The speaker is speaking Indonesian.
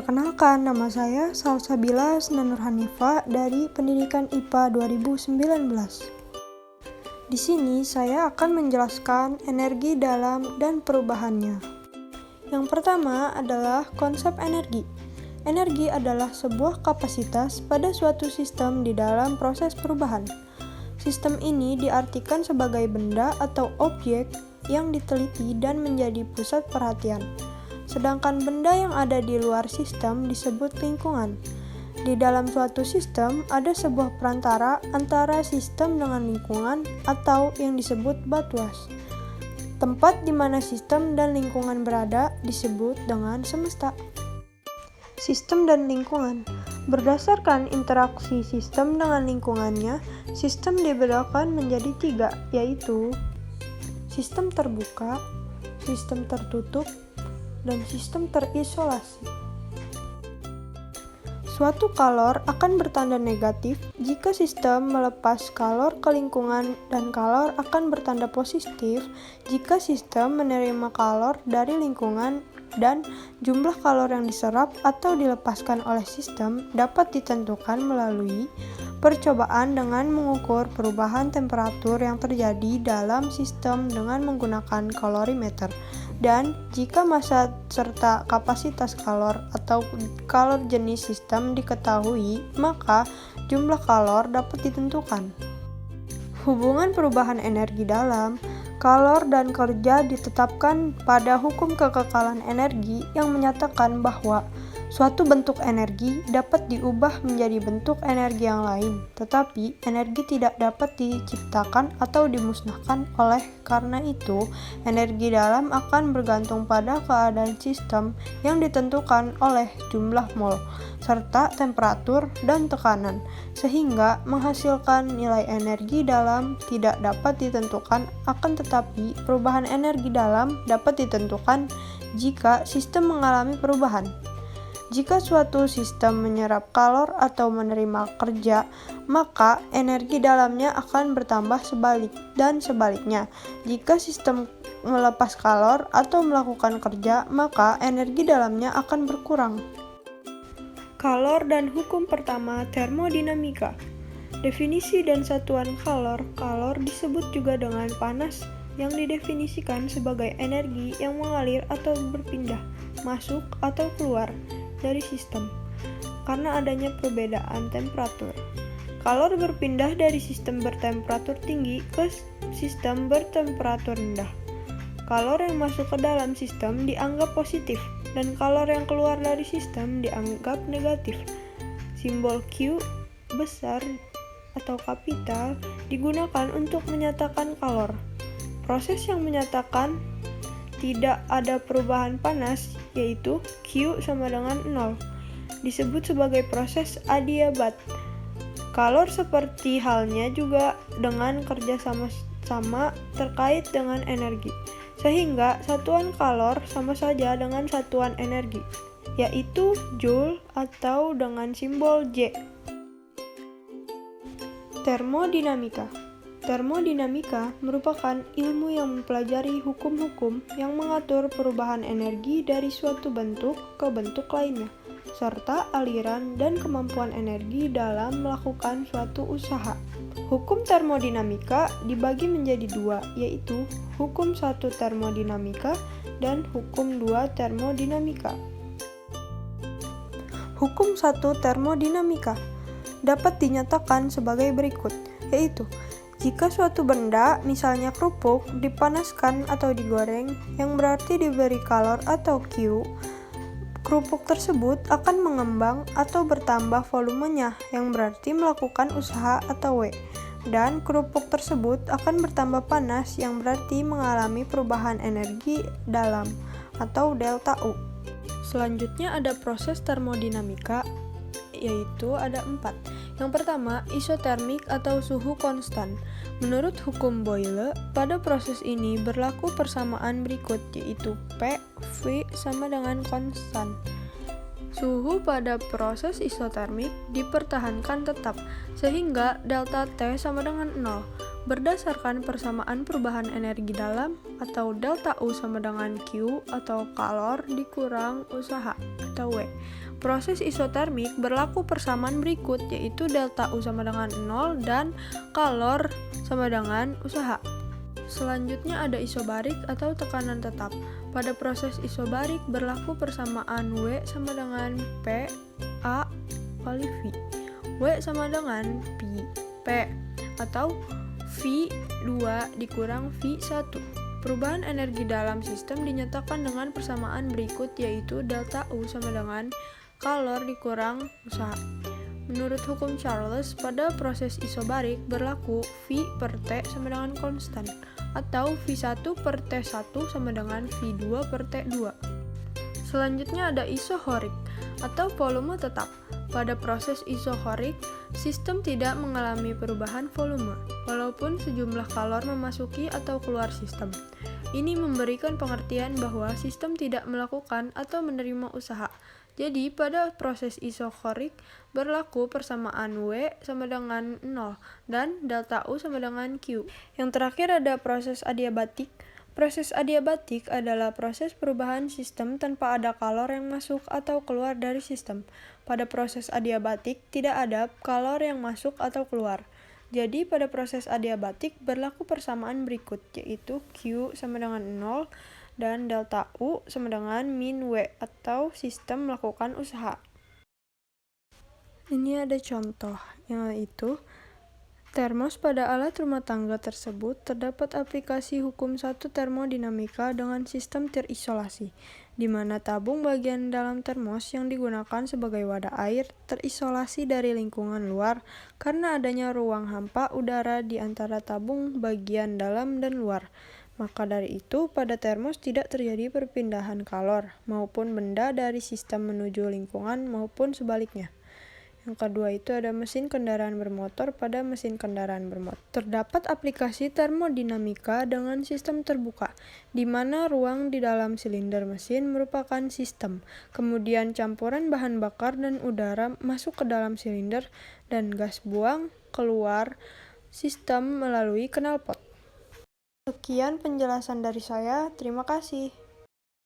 Perkenalkan, nama saya Salsabila Asnanur Hanifa dari Pendidikan IPA 2019. Di sini saya akan menjelaskan energi dalam dan perubahannya. Yang pertama adalah konsep energi. Energi adalah sebuah kapasitas pada suatu sistem di dalam proses perubahan. Sistem ini diartikan sebagai benda atau objek yang diteliti dan menjadi pusat perhatian. Sedangkan benda yang ada di luar sistem disebut lingkungan. Di dalam suatu sistem ada sebuah perantara antara sistem dengan lingkungan atau yang disebut batuas. Tempat di mana sistem dan lingkungan berada disebut dengan semesta. Sistem dan lingkungan. Berdasarkan interaksi sistem dengan lingkungannya, sistem dibedakan menjadi 3, yaitu sistem terbuka, sistem tertutup, dan sistem terisolasi. Suatu kalor akan bertanda negatif jika sistem melepas kalor ke lingkungan dan kalor akan bertanda positif jika sistem menerima kalor dari lingkungan, dan jumlah kalor yang diserap atau dilepaskan oleh sistem dapat ditentukan melalui percobaan dengan mengukur perubahan temperatur yang terjadi dalam sistem dengan menggunakan kalorimeter. Dan jika massa serta kapasitas kalor atau kalor jenis sistem diketahui, maka jumlah kalor dapat ditentukan. Hubungan perubahan energi dalam, kalor dan kerja ditetapkan pada hukum kekekalan energi yang menyatakan bahwa suatu bentuk energi dapat diubah menjadi bentuk energi yang lain, tetapi energi tidak dapat diciptakan atau dimusnahkan. Oleh karena itu, energi dalam akan bergantung pada keadaan sistem yang ditentukan oleh jumlah mol, serta temperatur dan tekanan, sehingga menghasilkan nilai energi dalam tidak dapat ditentukan. Akan tetapi, perubahan energi dalam dapat ditentukan jika sistem mengalami perubahan. Jika suatu sistem menyerap kalor atau menerima kerja, maka energi dalamnya akan bertambah dan sebaliknya. Jika sistem melepas kalor atau melakukan kerja, maka energi dalamnya akan berkurang. Kalor dan hukum pertama termodinamika. Definisi dan satuan kalor. Kalor disebut juga dengan panas yang didefinisikan sebagai energi yang mengalir atau berpindah, masuk atau keluar dari sistem karena adanya perbedaan temperatur. Kalor berpindah dari sistem bertemperatur tinggi ke sistem bertemperatur rendah. Kalor yang masuk ke dalam sistem dianggap positif dan kalor yang keluar dari sistem dianggap negatif. Simbol Q besar atau kapital digunakan untuk menyatakan kalor. Proses yang menyatakan tidak ada perubahan panas, yaitu Q sama dengan 0, disebut sebagai proses adiabat. Kalor seperti halnya juga dengan kerja sama terkait dengan energi, sehingga satuan kalor sama saja dengan satuan energi, yaitu Joule atau dengan simbol J. Termodinamika. Termodinamika merupakan ilmu yang mempelajari hukum-hukum yang mengatur perubahan energi dari suatu bentuk ke bentuk lainnya, serta aliran dan kemampuan energi dalam melakukan suatu usaha. Hukum termodinamika dibagi menjadi 2, yaitu hukum 1 termodinamika dan hukum 2 termodinamika. Hukum 1 termodinamika dapat dinyatakan sebagai berikut, yaitu jika suatu benda, misalnya kerupuk, dipanaskan atau digoreng, yang berarti diberi kalor atau Q, kerupuk tersebut akan mengembang atau bertambah volumenya, yang berarti melakukan usaha atau W, dan kerupuk tersebut akan bertambah panas, yang berarti mengalami perubahan energi dalam atau delta U. Selanjutnya ada proses termodinamika, yaitu ada 4. Yang pertama, isotermik atau suhu konstan. Menurut hukum Boyle, pada proses ini berlaku persamaan berikut, yaitu P, V sama dengan konstan. Suhu pada proses isotermik dipertahankan tetap, sehingga delta T sama dengan 0. Berdasarkan persamaan perubahan energi dalam, atau delta U sama dengan Q atau kalor dikurang usaha atau W. proses isotermik berlaku persamaan berikut, yaitu delta U sama dengan 0 dan kalor sama dengan usaha. Selanjutnya ada isobarik atau tekanan tetap. Pada proses isobarik berlaku persamaan W sama dengan P A kali V. W sama dengan P atau V2 dikurang V1. Perubahan energi dalam sistem dinyatakan dengan persamaan berikut, yaitu delta U sama dengan kalor dikurang usaha. Menurut hukum Charles, pada proses isobarik berlaku V per T sama dengan konstan, atau V1 per T1 sama dengan V2 per T2. Selanjutnya ada isohorik, atau volume tetap. Pada proses isohorik, sistem tidak mengalami perubahan volume, walaupun sejumlah kalor memasuki atau keluar sistem. Ini memberikan pengertian bahwa sistem tidak melakukan atau menerima usaha. Jadi, pada proses isohorik berlaku persamaan W sama dengan 0 dan delta U sama dengan Q. Yang terakhir ada proses adiabatik. Proses adiabatik adalah proses perubahan sistem tanpa ada kalor yang masuk atau keluar dari sistem. Pada proses adiabatik tidak ada kalor yang masuk atau keluar. Jadi pada proses adiabatik berlaku persamaan berikut, yaitu Q sama dengan 0 dan delta U sama dengan min W atau sistem melakukan usaha. Ini ada contoh, yaitu termos pada alat rumah tangga tersebut terdapat aplikasi hukum 1 termodinamika dengan sistem terisolasi, di mana tabung bagian dalam termos yang digunakan sebagai wadah air terisolasi dari lingkungan luar karena adanya ruang hampa udara di antara tabung bagian dalam dan luar. Maka dari itu, pada termos tidak terjadi perpindahan kalor maupun benda dari sistem menuju lingkungan maupun sebaliknya. Yang kedua itu ada mesin kendaraan bermotor. Pada mesin kendaraan bermotor terdapat aplikasi termodinamika dengan sistem terbuka, di mana ruang di dalam silinder mesin merupakan sistem. Kemudian campuran bahan bakar dan udara masuk ke dalam silinder dan gas buang keluar sistem melalui knalpot. Sekian penjelasan dari saya, terima kasih.